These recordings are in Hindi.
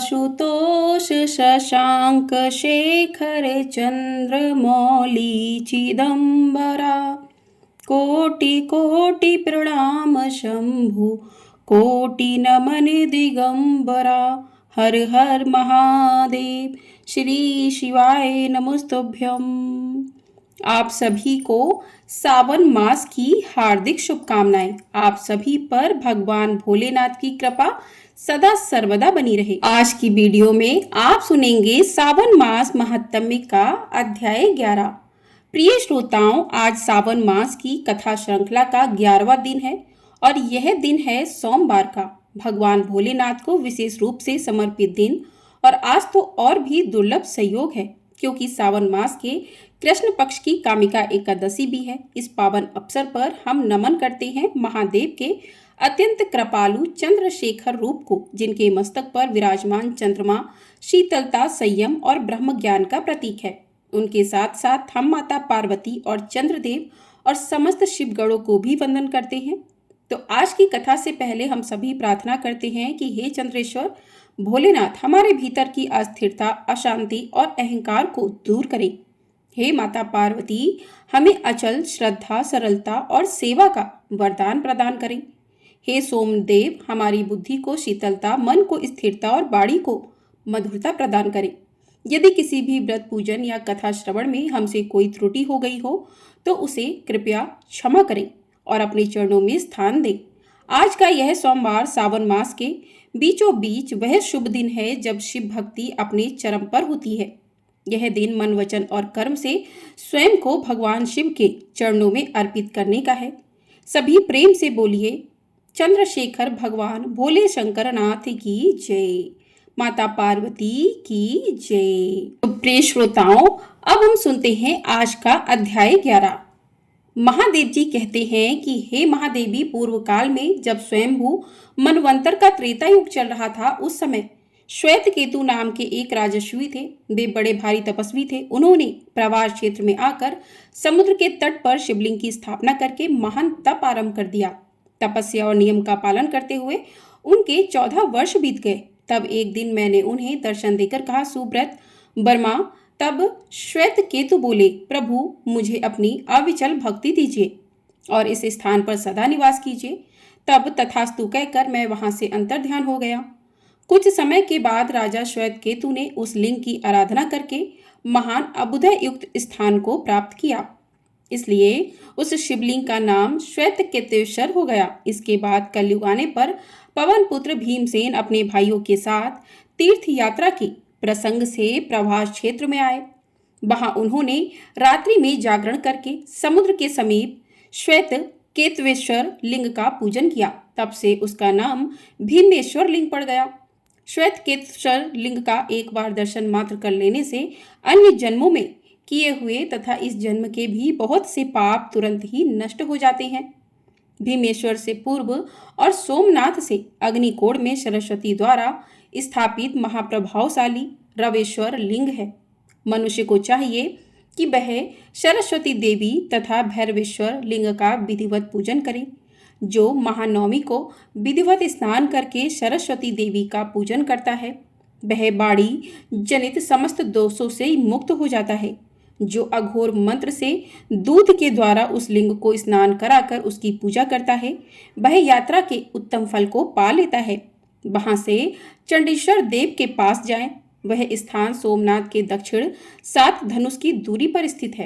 आशुतोष शशांक शेखर चंद्रमौली चिदंबरा। कोटि कोटि प्रणाम शंभु कोटि नमन दिगंबरा। हर हर महादेव। श्री शिवाय नमस्तुभ्यम। आप सभी को सावन मास की हार्दिक शुभकामनाएं। आप सभी पर भगवान भोलेनाथ की कृपा सदा सर्वदा बनी रहे। आज की वीडियो में आप सुनेंगे सावन मास महात्म्य का अध्याय 11। प्रिय श्रोताओं, आज सावन मास की कथा श्रृंखला का 11वां दिन है और यह दिन है सोमवार का। भगवान भोलेनाथ को विशेष रूप से समर्पित दिन और आज तो और भी दुर्लभ संयोग है क्योंकि सावन मास के कृष्ण पक्ष की कामिका एकादशी भी है। इस पावन अवसर पर हम नमन करते हैं महादेव के अत्यंत कृपालु चंद्रशेखर रूप को, जिनके मस्तक पर विराजमान चंद्रमा शीतलता, संयम और ब्रह्म ज्ञान का प्रतीक है। उनके साथ साथ हम माता पार्वती और चंद्रदेव और समस्त शिवगणों को भी वंदन करते हैं। तो आज की कथा से पहले हम सभी प्रार्थना करते हैं कि हे चंद्रेश्वर भोलेनाथ, हमारे भीतर की अस्थिरता, अशांति और अहंकार को दूर करें। हे माता पार्वती, हमें अचल श्रद्धा, सरलता और सेवा का वरदान प्रदान करें। हे सोमदेव, हमारी बुद्धि को शीतलता, मन को स्थिरता और वाणी को मधुरता प्रदान करें। यदि किसी भी व्रत, पूजन या कथा श्रवण में हमसे कोई त्रुटि हो गई हो तो उसे कृपया क्षमा करें और अपने चरणों में स्थान दें। आज का यह सोमवार सावन मास के बीचों बीच वह शुभ दिन है जब शिव भक्ति अपने चरम पर होती है। यह दिन मन, वचन और कर्म से स्वयं को भगवान शिव के चरणों में अर्पित करने का है। सभी प्रेम से बोलिए, चंद्रशेखर भगवान भोले शंकर नाथ की जय, माता पार्वती की जय। तो प्रिय श्रोताओं, अब हम सुनते हैं आज का अध्याय 11। महादेव जी कहते हैं कि हे महादेवी, पूर्व काल में जब स्वयंभू मनवंतर का त्रेता युग चल रहा था, उस समय श्वेत केतु नाम के एक राजस्वी थे। वे बड़े भारी तपस्वी थे। उन्होंने प्रवास क्षेत्र में आकर समुद्र के तट पर शिवलिंग की स्थापना करके महान तप आरंभ कर दिया। तपस्या और नियम का पालन करते हुए उनके 14 वर्ष बीत गए। तब एक दिन मैंने उन्हें दर्शन देकर कहा, सुब्रत वर्मा। तब श्वेत केतु बोले, प्रभु मुझे अपनी अविचल भक्ति दीजिए और इस स्थान पर सदा निवास कीजिए। तब तथास्तु कहकर मैं वहां से अंतर्ध्यान हो गया। कुछ समय के बाद राजा श्वेत केतु ने उस लिंग की आराधना करके महान अभ्युदय युक्त स्थान को प्राप्त किया, इसलिए उस शिवलिंग का नाम श्वेत केतेश्वर हो गया। इसके बाद कलयुग आने पर पवन पुत्र भीमसेन अपने भाइयों के साथ तीर्थ यात्रा के प्रसंग से प्रभास क्षेत्र में आए। वहां उन्होंने रात्रि में जागरण करके समुद्र के समीप श्वेत केतवेश्वर लिंग का पूजन किया। तब से उसका नाम भीमेश्वर लिंग पड़ गया। श्वेत केतवेश्वर लिंग का एक बार दर्शन मात्र कर लेने से अन्य जन्मों में किए हुए तथा इस जन्म के भी बहुत से पाप तुरंत ही नष्ट हो जाते हैं। भीमेश्वर से पूर्व और सोमनाथ से अग्निकोण में सरस्वती द्वारा स्थापित महाप्रभावशाली रवेश्वर लिंग है। मनुष्य को चाहिए कि वह सरस्वती देवी तथा भैरवेश्वर लिंग का विधिवत पूजन करे। जो महानवमी को विधिवत स्नान करके सरस्वती देवी का पूजन करता है वह बाड़ी जनित समस्त दोषों से मुक्त हो जाता है। जो अघोर मंत्र से दूध के द्वारा उस लिंग को स्नान कराकर उसकी पूजा करता है वह यात्रा के उत्तम फल को पा लेता है। वहां से चंडीश्वर देव के पास जाएं। वह स्थान सोमनाथ के दक्षिण 7 धनुष की दूरी पर स्थित है।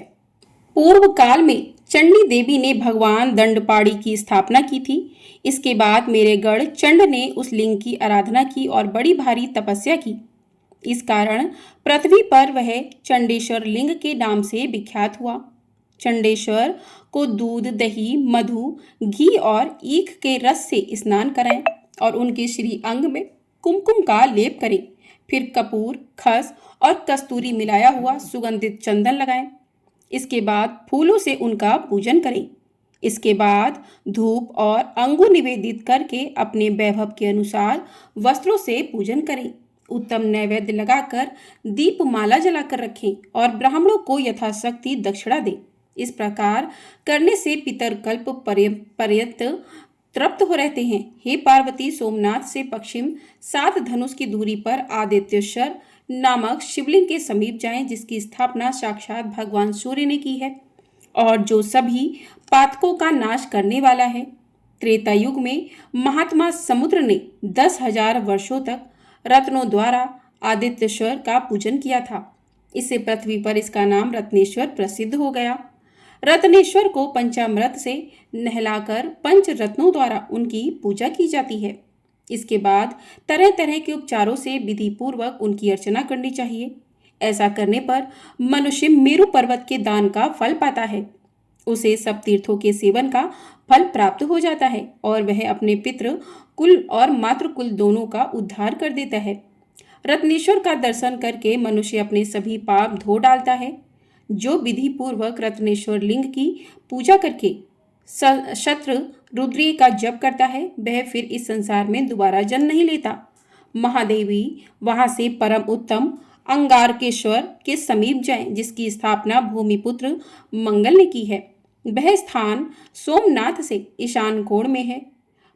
पूर्व काल में चंडी देवी ने भगवान दंडपाड़ी की स्थापना की थी। इसके बाद मेरे गढ़ चंड ने उस लिंग की आराधना की और बड़ी भारी तपस्या की। इस कारण पृथ्वी पर वह चंडेश्वर लिंग के नाम से विख्यात हुआ। चंडेश्वर को दूध, दही, मधु, घी और ईख के रस से स्नान कराएं और उनके श्री अंग में कुमकुम का लेप करें। फिर कपूर, खस और कस्तूरी मिलाया हुआ सुगंधित चंदन लगाएं। इसके बाद फूलों से उनका पूजन करें। इसके बाद धूप और अंगूर निवेदित करके अपने वैभव के अनुसार वस्त्रों से पूजन करें। उत्तम नैवेद्य लगाकर दीपमाला जलाकर रखें और ब्राह्मणों को यथाशक्ति दक्षिणा दें। इस प्रकार करने से पितरकल्प पर्यंत तृप्त हो रहते हैं। हे पार्वती, सोमनाथ से पश्चिम 7 धनुष की दूरी पर आदित्येश्वर नामक शिवलिंग के समीप जाएं, जिसकी स्थापना साक्षात भगवान सूर्य ने की है और जो सभी पातकों का नाश करने वाला है। त्रेता युग में महात्मा समुद्र ने 10,000 वर्षों तक रत्नों द्वारा आदित्येश्वर का पूजन किया था। इससे पृथ्वी पर इसका नाम रत्नेश्वर प्रसिद्ध हो गया। रत्नेश्वर को पंचामृत से नहलाकर पंच रत्नों द्वारा उनकी पूजा की जाती है। इसके बाद तरह तरह के उपचारों से विधि पूर्वक उनकी अर्चना करनी चाहिए। ऐसा करने पर मनुष्य मेरु पर्वत के दान का फल पाता है। उसे सब तीर्थों के सेवन का फल प्राप्त हो जाता है और वह अपने पितृ कुल और मातृ कुल दोनों का उद्धार कर देता है। रत्नेश्वर का दर्शन करके मनुष्य अपने सभी पाप धो डालता है। जो विधि पूर्वक रत्नेश्वर लिंग की पूजा करके शत्रु रुद्री का जप करता है, वह फिर इस संसार में दोबारा जन्म नहीं लेता। महादेवी वहां से परम उत्तम अंगारकेश्वर के समीप जाएं, जिसकी स्थापना भूमिपुत्र मंगल ने की है। वह स्थान सोमनाथ से ईशान कोण में है।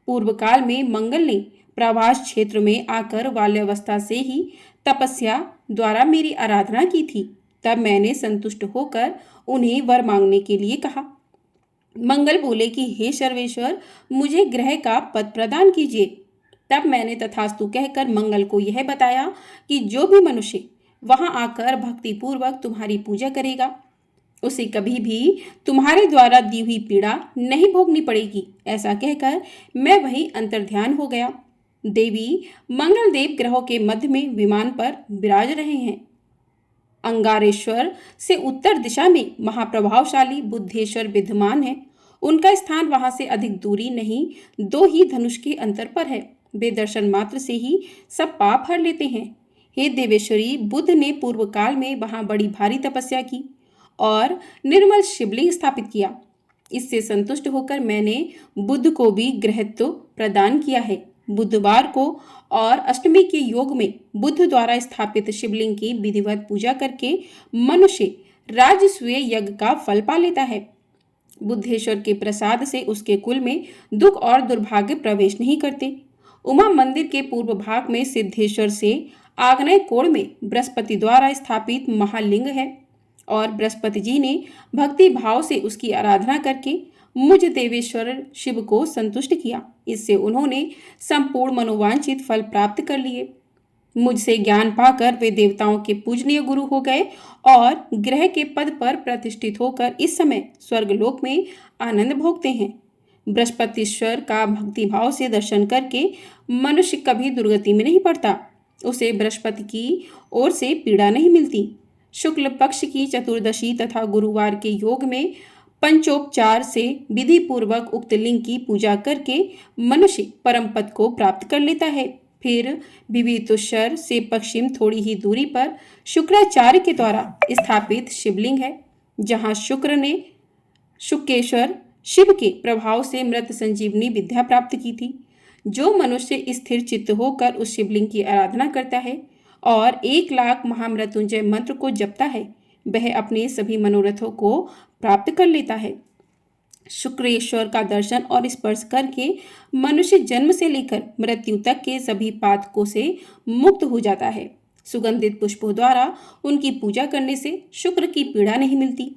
पूर्व काल में मंगल ने प्रवास क्षेत्र में आकर बाल्यावस्था से ही तपस्या द्वारा मेरी आराधना की थी। तब मैंने संतुष्ट होकर उन्हें वर मांगने के लिए कहा। मंगल बोले कि हे सर्वेश्वर, मुझे ग्रह का पद प्रदान कीजिए। तब मैंने तथास्तु कहकर मंगल को यह बताया कि जो भी मनुष्य वहां आकर भक्ति पूर्वक तुम्हारी पूजा करेगा, उसे कभी भी तुम्हारे द्वारा दी हुई पीड़ा नहीं भोगनी पड़ेगी। ऐसा कहकर मैं वहीं अंतर्ध्यान हो गया। देवी मंगल देव ग्रहों के मध्य में विमान पर विराज रहे हैं। अंगारेश्वर से उत्तर दिशा में महाप्रभावशाली बुद्धेश्वर विद्यमान है। उनका स्थान वहां से अधिक दूरी नहीं, 2 ही धनुष के अंतर पर है। वे दर्शन मात्र से ही सब पाप हर लेते हैं। हे देवेश्वरी, बुद्ध ने पूर्व काल में वहां बड़ी भारी तपस्या की और निर्मल शिवलिंग स्थापित किया। इससे संतुष्ट होकर मैंने बुद्ध को भी गृहत्व प्रदान किया है। बुधवार को और अष्टमी के योग में बुद्ध द्वारा स्थापित शिवलिंग की विधिवत पूजा करके मनुष्य राजसूय यज्ञ का फल पा लेता है। बुद्धेश्वर के प्रसाद से उसके कुल में दुख और दुर्भाग्य प्रवेश नहीं करते। उमा मंदिर के पूर्व भाग में सिद्धेश्वर से आग्नेय कोण में बृहस्पति द्वारा स्थापित महालिंग है और बृहस्पति जी ने भक्ति भाव से उसकी आराधना करके मुझ देवेश्वर शिव को संतुष्ट किया। इससे उन्होंने संपूर्ण मनोवांछित फल प्राप्त कर लिए। मुझसे ज्ञान पाकर वे देवताओं के पूजनीय गुरु हो गए और ग्रह के पद पर प्रतिष्ठित होकर इस समय स्वर्गलोक में आनंद भोगते हैं। बृहस्पतिश्वर का भक्ति भाव से दर्शन करके मनुष्य कभी दुर्गति में नहीं पड़ता। उसे बृहस्पति की ओर से पीड़ा नहीं मिलती। शुक्ल पक्ष की चतुर्दशी तथा गुरुवार के योग में पंचोपचार से विधि पूर्वक उक्त लिंग की पूजा करके मनुष्य परम पद को प्राप्त कर लेता है। फिर विविधोत्तर से पश्चिम थोड़ी ही दूरी पर शुक्राचार्य के द्वारा स्थापित शिवलिंग है, जहां शुक्र ने शुक्रेश्वर शिव के प्रभाव से मृत संजीवनी विद्या प्राप्त की थी। जो मनुष्य स्थिर चित्त होकर उस शिवलिंग की आराधना करता है और 1,00,000 महामृत्युंजय मंत्र को जपता है, वह अपने सभी मनोरथों को प्राप्त कर लेता है। शुक्रेश्वर का दर्शन और स्पर्श करके मनुष्य जन्म से लेकर मृत्यु तक के सभी पातकों से मुक्त हो जाता है। सुगंधित पुष्पों द्वारा उनकी पूजा करने से शुक्र की पीड़ा नहीं मिलती।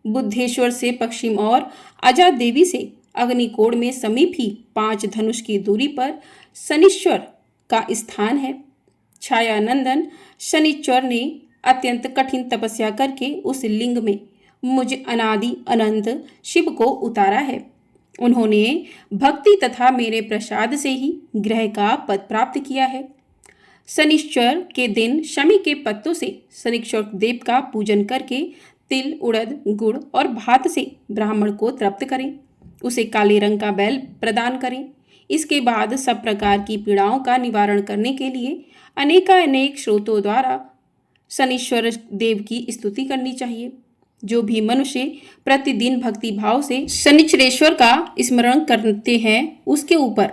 बुद्धेश्वर से पश्चिम और अजा देवी से अग्निकोण में समीप ही 5 धनुष की दूरी पर शनिश्वर का स्थान है। छायानंदन शनिश्वर ने अत्यंत कठिन तपस्या करके उस लिंग में मुझ अनादि अनंत शिव को उतारा है। उन्होंने भक्ति तथा मेरे प्रसाद से ही ग्रह का पद प्राप्त किया है। शनिश्चर के दिन शमी के पत्तों से शनिश्चर देव का पूजन करके तिल, उड़द, गुड़ और भात से ब्राह्मण को तृप्त करें। उसे काले रंग का बैल प्रदान करें। इसके बाद सब प्रकार की पीड़ाओं का निवारण करने के लिए अनेकानेक स्रोतों द्वारा शनिश्वर देव की स्तुति करनी चाहिए। जो भी मनुष्य प्रतिदिन भक्ति भाव से शनिश्चरेश्वर का स्मरण करते हैं, उसके ऊपर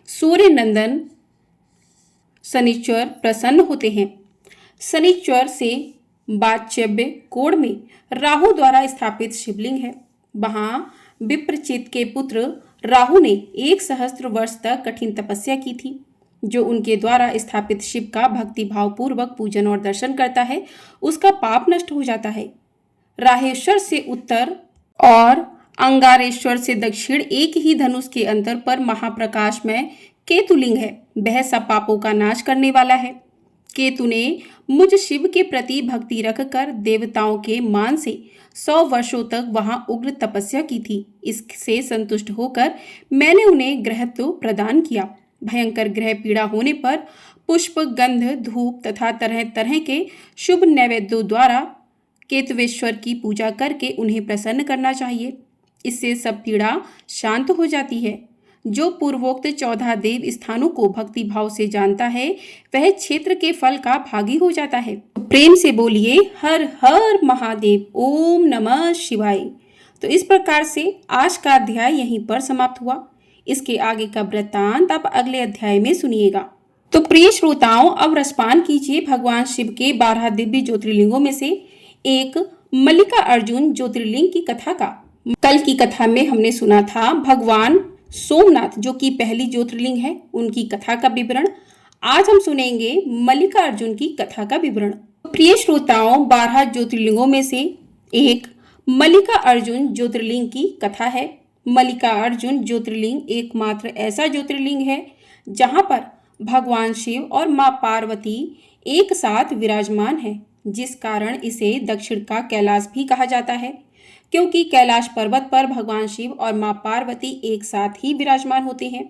सूर्य नंदन शनिश्चर प्रसन्न होते हैं। शनिश्चर से वाच्यव्य कोण में राहु द्वारा स्थापित शिवलिंग है। वहां विप्रचित के पुत्र राहु ने 1 सहस्त्र वर्ष तक कठिन तपस्या की थी। जो उनके द्वारा स्थापित शिव का भक्ति भाव पूर्वक पूजन और दर्शन करता है, उसका पाप नष्ट हो जाता है। राहेश्वर से उत्तर और अंगारेश्वर से दक्षिण एक ही धनुष के अंतर पर महाप्रकाश में केतुलिंग है। वह सब पापों का नाश करने वाला है। केतु ने मुझ शिव के प्रति भक्ति रखकर देवताओं के मान से 100 वर्षों तक वहां उग्र तपस्या की थी। इससे संतुष्ट होकर मैंने उन्हें ग्रहत्व प्रदान किया। भयंकर ग्रह पीड़ा होने पर पुष्प, गंध, धूप तथा तरह तरह के शुभ नैवेद्यों द्वारा केतवेश्वर की पूजा करके उन्हें प्रसन्न करना चाहिए। इससे सब पीड़ा शांत हो जाती है। जो पूर्वोक्त 14 देव स्थानों को भक्ति भाव से जानता है, वह क्षेत्र के फल का भागी हो जाता है। प्रेम से बोलिए हर हर महादेव, ओम नमः शिवाय। तो इस प्रकार से आज का अध्याय यहीं पर समाप्त हुआ। इसके आगे का वृत्तांत आप अगले अध्याय में सुनिएगा। तो प्रिय श्रोताओं, अब रसपान कीजिए भगवान शिव के 12 दिव्य ज्योतिर्लिंगों में से एक मल्लिका अर्जुन ज्योतिर्लिंग की कथा का। कल की कथा में हमने सुना था भगवान सोमनाथ, जो कि पहली ज्योतिर्लिंग है, उनकी कथा का विवरण। आज हम सुनेंगे मल्लिका अर्जुन की कथा का विवरण। प्रिय श्रोताओं, 12 ज्योतिर्लिंगों में से एक मल्लिका अर्जुन ज्योतिर्लिंग की कथा है। मल्लिका अर्जुन ज्योतिर्लिंग एकमात्र ऐसा ज्योतिर्लिंग है जहां पर भगवान शिव और मां पार्वती एक साथ विराजमान है, जिस कारण इसे दक्षिण का कैलाश भी कहा जाता है, क्योंकि कैलाश पर्वत पर भगवान शिव और मां पार्वती एक साथ ही विराजमान होते हैं।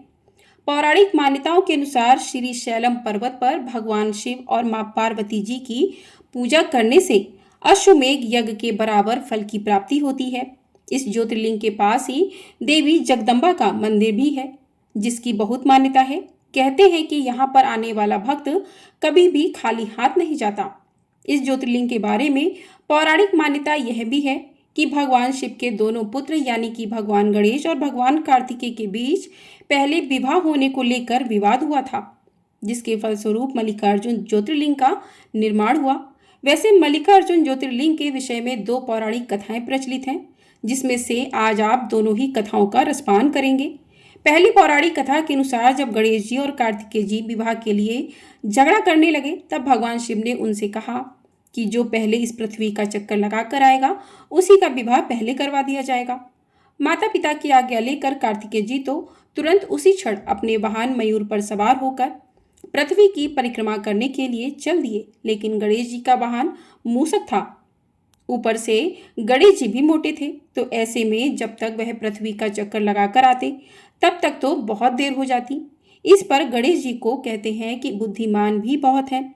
पौराणिक मान्यताओं के अनुसार श्री शैलम पर्वत पर भगवान शिव और मां पार्वती जी की पूजा करने से अश्वमेघ यज्ञ के बराबर फल की प्राप्ति होती है। इस ज्योतिर्लिंग के पास ही देवी जगदम्बा का मंदिर भी है, जिसकी बहुत मान्यता है। कहते हैं कि यहाँ पर आने वाला भक्त कभी भी खाली हाथ नहीं जाता। इस ज्योतिर्लिंग के बारे में पौराणिक मान्यता यह भी है कि भगवान शिव के दोनों पुत्र यानी कि भगवान गणेश और भगवान कार्तिकेय के बीच पहले विवाह होने को लेकर विवाद हुआ था, जिसके फलस्वरूप मल्लिकार्जुन ज्योतिर्लिंग का निर्माण हुआ। वैसे मल्लिकार्जुन ज्योतिर्लिंग के विषय में 2 पौराणिक कथाएं प्रचलित हैं, जिसमें से आज आप दोनों ही कथाओं का रसपान करेंगे। पहली पौराणिक कथा के अनुसार जब गणेश जी और कार्तिकेय जी विवाह के लिए झगड़ा करने लगे, तब भगवान शिव ने उनसे कहा कि जो पहले इस पृथ्वी का चक्कर लगा कर आएगा, उसी का विवाह पहले करवा दिया जाएगा। माता पिता की आज्ञा लेकर कार्तिकेय जी तो तुरंत उसी क्षण अपने वाहन मयूर पर सवार होकर पृथ्वी की परिक्रमा करने के लिए चल दिए, लेकिन गणेश जी का वाहन मूषक था। ऊपर से गणेश जी भी मोटे थे, तो ऐसे में जब तक वह पृथ्वी का चक्कर लगा कर आते, तब तक तो बहुत देर हो जाती। इस पर गणेश जी को कहते हैं कि बुद्धिमान भी बहुत हैं,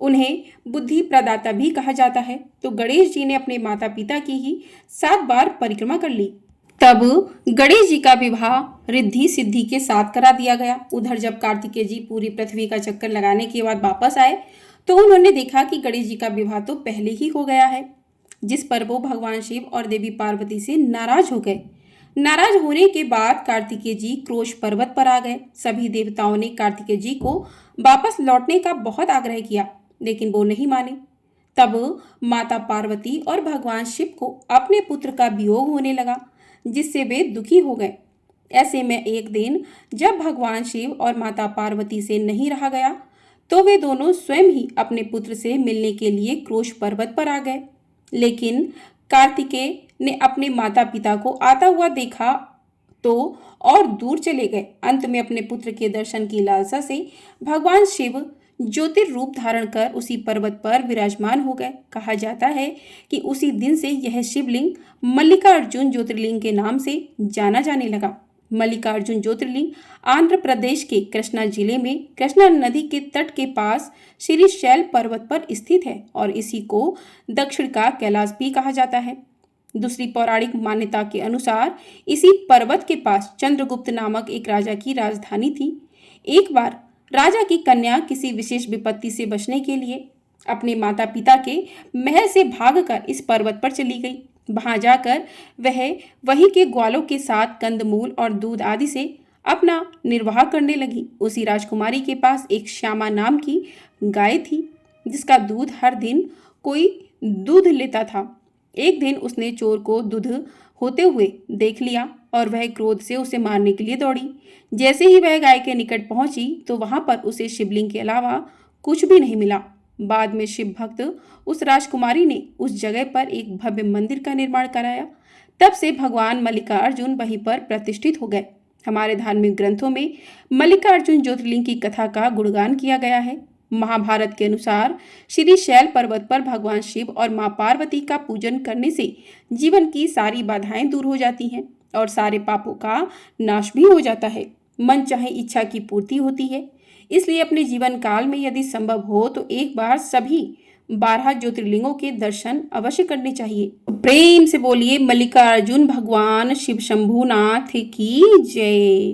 उन्हें बुद्धि प्रदाता भी कहा जाता है। तो गणेश जी ने अपने माता पिता की ही 7 बार परिक्रमा कर ली। तब गणेश जी का विवाह रिद्धि सिद्धि के साथ करा दिया गया। उधर जब कार्तिकेय जी पूरी पृथ्वी का चक्कर लगाने के बाद वापस आए, तो उन्होंने देखा कि गणेश जी का विवाह तो पहले ही हो गया है, जिस पर वो भगवान शिव और देवी पार्वती से नाराज हो गए। नाराज होने के बाद कार्तिकेय जी क्रोश पर्वत पर आ गए। सभी देवताओं ने कार्तिकेय जी को वापस लौटने का बहुत आग्रह किया, लेकिन वो नहीं माने। तब माता पार्वती और भगवान शिव को अपने पुत्र का वियोग होने लगा, जिससे वे दुखी हो गए। ऐसे में एक दिन जब भगवान शिव और माता पार्वती से नहीं रहा गया, तो वे दोनों स्वयं ही अपने पुत्र से मिलने के लिए क्रोश पर्वत पर आ गए। लेकिन कार्तिकेय ने अपने माता पिता को आता हुआ देखा तो और दूर चले गए। अंत में अपने पुत्र के दर्शन की लालसा से भगवान शिव ज्योतिर्रूप धारण कर उसी पर्वत पर विराजमान हो गए। कहा जाता है कि उसी दिन से यह शिवलिंग मल्लिकार्जुन ज्योतिर्लिंग के नाम से जाना जाने लगा। मल्लिकार्जुन ज्योतिर्लिंग आंध्र प्रदेश के कृष्णा जिले में कृष्णा नदी के तट के पास श्री शैल पर्वत पर स्थित है और इसी को दक्षिण का कैलाश भी कहा जाता है। दूसरी पौराणिक मान्यता के अनुसार इसी पर्वत के पास चंद्रगुप्त नामक एक राजा की राजधानी थी। एक बार राजा की कन्या किसी विशेष विपत्ति से बचने के लिए अपने माता पिता के महल से भागकर इस पर्वत पर चली गई। वहां जाकर वह वही के ग्वालों के साथ कंदमूल और दूध आदि से अपना निर्वाह करने लगी। उसी राजकुमारी के पास एक श्यामा नाम की गाय थी, जिसका दूध हर दिन कोई दूध लेता था। एक दिन उसने चोर को दूध होते हुए देख लिया और वह क्रोध से उसे मारने के लिए दौड़ी। जैसे ही वह गाय के निकट पहुंची तो वहां पर उसे शिवलिंग के अलावा कुछ भी नहीं मिला। बाद में शिव भक्त उस राजकुमारी ने उस जगह पर एक भव्य मंदिर का निर्माण कराया। तब से भगवान मल्लिकार्जुन वहीं पर प्रतिष्ठित हो गए। हमारे धार्मिक ग्रंथों में मल्लिकार्जुन ज्योतिर्लिंग की कथा का गुणगान किया गया है। महाभारत के अनुसार श्री शैल पर्वत पर भगवान शिव और मां पार्वती का पूजन करने से जीवन की सारी बाधाएं दूर हो जाती हैं और सारे पापों का नाश भी हो जाता है। मन चाहे इच्छा की पूर्ति होती है। इसलिए अपने जीवन काल में यदि संभव हो तो एक बार सभी 12 ज्योतिर्लिंगों के दर्शन अवश्य करने चाहिए। प्रेम से बोलिए मल्लिकार्जुन भगवान शिव शंभुनाथ की जय।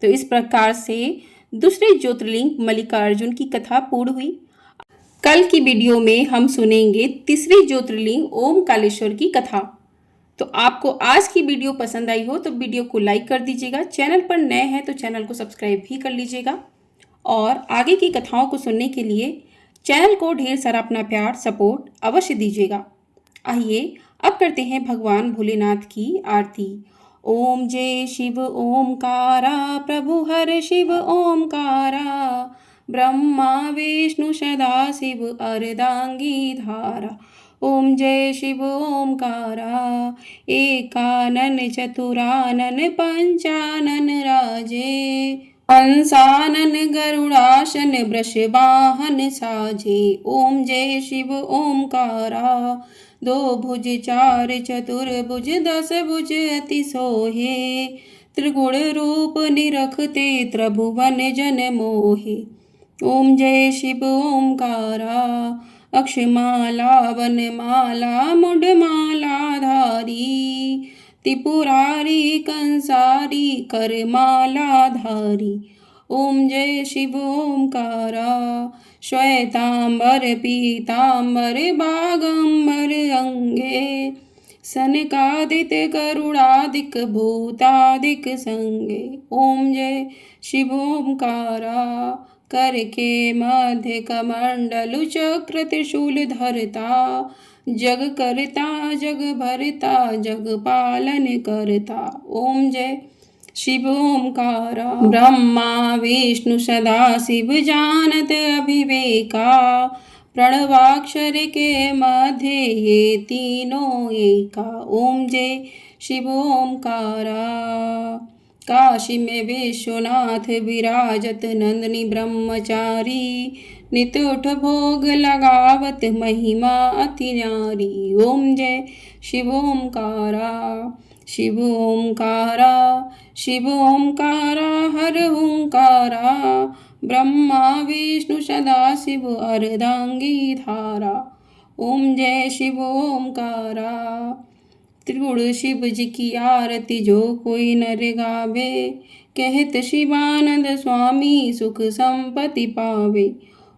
तो इस प्रकार से दूसरे ज्योतिर्लिंग मल्लिकार्जुन की कथा पूर्ण हुई। कल की वीडियो में हम सुनेंगे तीसरे ज्योतिर्लिंग ओमकालेश्वर की कथा। तो आपको आज की वीडियो पसंद आई हो तो वीडियो को लाइक कर दीजिएगा। चैनल पर नए हैं तो चैनल को सब्सक्राइब भी कर लीजिएगा और आगे की कथाओं को सुनने के लिए चैनल को ढेर सारा अपना प्यार सपोर्ट अवश्य दीजिएगा। आइए अब करते हैं भगवान भोलेनाथ की आरती। ओम जय शिव ओमकारा प्रभु हर शिव ओमकारा ब्रह्मा विष्णु सदा शिव अर्धांगी धारा। ओम जय शिव ओमकारा एकानन चतुरानन पंचानन राजे हंसानन गरुड़ासन वृषवाहन साजे। ओम जय शिव ओमकारा दो भुज चार चतुर्भुज 10 भुज अति सोहे त्रिगुण रूप निरखते त्रिभुवन जन मोहे। ओम जय शिव ओमकारा अक्षमाला वनमाला मुंडमाला धारी त्रिपुरारी कंसारी करमाला धारी। ओम जय शिव ओमकारा श्वेतांबर पीतांबर बागंबर अंगे सनकादिक गरुड़ादिक भूतादिक संगे। ओम जय शिव ओमकारा कर के मध्य कमंडलु चक्र त्रिशूल धरता जग करता जग भरता जग पालन करता। ओम जय शिव ओमकारा ब्रह्मा विष्णु सदा शिव जानत अभिवेका प्रणवाक्षर के मध्य ये तीनों एका। ओम जय शिव ओमकारा काशी में विश्वनाथ विराजत नंदनी ब्रह्मचारी नित उठ भोग लगावत महिमा अति न्यारी। ओम जय शिव ओमकारा शिव ओमकारा शिव ओमकारा हर ओंकारा ब्रह्मा विष्णु सदा शिव अर्धांगी धारा। ओम जय शिव ओमकारा त्रिगुण शिव जी की आरती जो कोई नर गावे कहत शिवानंद स्वामी सुख संपत्ति पावे।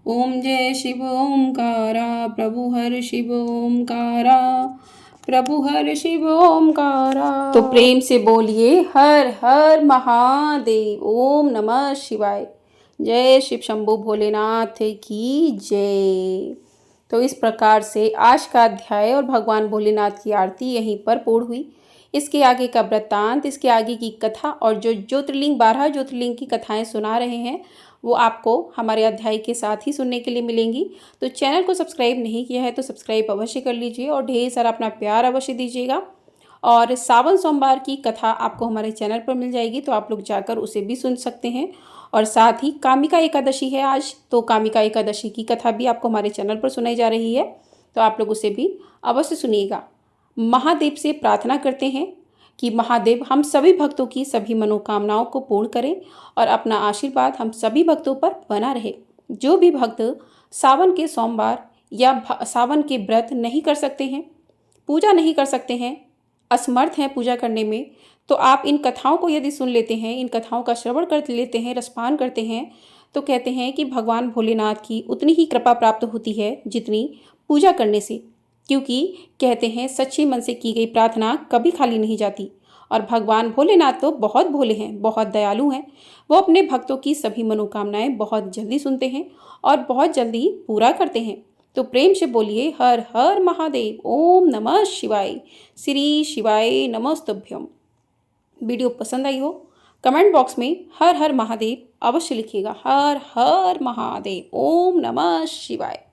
ओम जय शिव ओमकारा प्रभु हर शिव ओमकारा प्रभु हर शिव ओमकारा। तो प्रेम से बोलिए हर हर महादेव। ओम नमः शिवाय। जय शिव शंभु भोलेनाथ की जय। तो इस प्रकार से आज का अध्याय और भगवान भोलेनाथ की आरती यहीं पर पूर्ण हुई। इसके आगे का वृत्तांत, इसके आगे की कथा और जो ज्योतिर्लिंग 12 ज्योतिर्लिंग की कथाएं सुना रहे हैं वो आपको हमारे अध्याय के साथ ही सुनने के लिए मिलेंगी। तो चैनल को सब्सक्राइब नहीं किया है तो सब्सक्राइब अवश्य कर लीजिए और ढेर सारा अपना प्यार अवश्य दीजिएगा। और सावन सोमवार की कथा आपको हमारे चैनल पर मिल जाएगी तो आप लोग जाकर उसे भी सुन सकते हैं। और साथ ही कामिका एकादशी है आज, तो कामिका एकादशी की कथा भी आपको हमारे चैनल पर सुनाई जा रही है, तो आप लोग उसे भी अवश्य सुनिएगा। महादेव से प्रार्थना करते हैं कि महादेव हम सभी भक्तों की सभी मनोकामनाओं को पूर्ण करें और अपना आशीर्वाद हम सभी भक्तों पर बना रहे। जो भी भक्त सावन के सोमवार या सावन के व्रत नहीं कर सकते हैं, पूजा नहीं कर सकते हैं, असमर्थ हैं पूजा करने में, तो आप इन कथाओं को यदि सुन लेते हैं, इन कथाओं का श्रवण कर लेते हैं, रसपान करते हैं, तो कहते हैं कि भगवान भोलेनाथ की उतनी ही कृपा प्राप्त होती है जितनी पूजा करने से। क्योंकि कहते हैं सच्चे मन से की गई प्रार्थना कभी खाली नहीं जाती। और भगवान भोलेनाथ तो बहुत भोले हैं, बहुत दयालु हैं। वो अपने भक्तों की सभी मनोकामनाएं बहुत जल्दी सुनते हैं और बहुत जल्दी पूरा करते हैं। तो प्रेम से बोलिए हर हर महादेव। ओम नमः शिवाय। श्री शिवाय नमस्तुभ्यम। वीडियो पसंद आई हो कमेंट बॉक्स में हर हर महादेव अवश्य लिखिएगा। हर हर महादेव। ओम नमः शिवाय।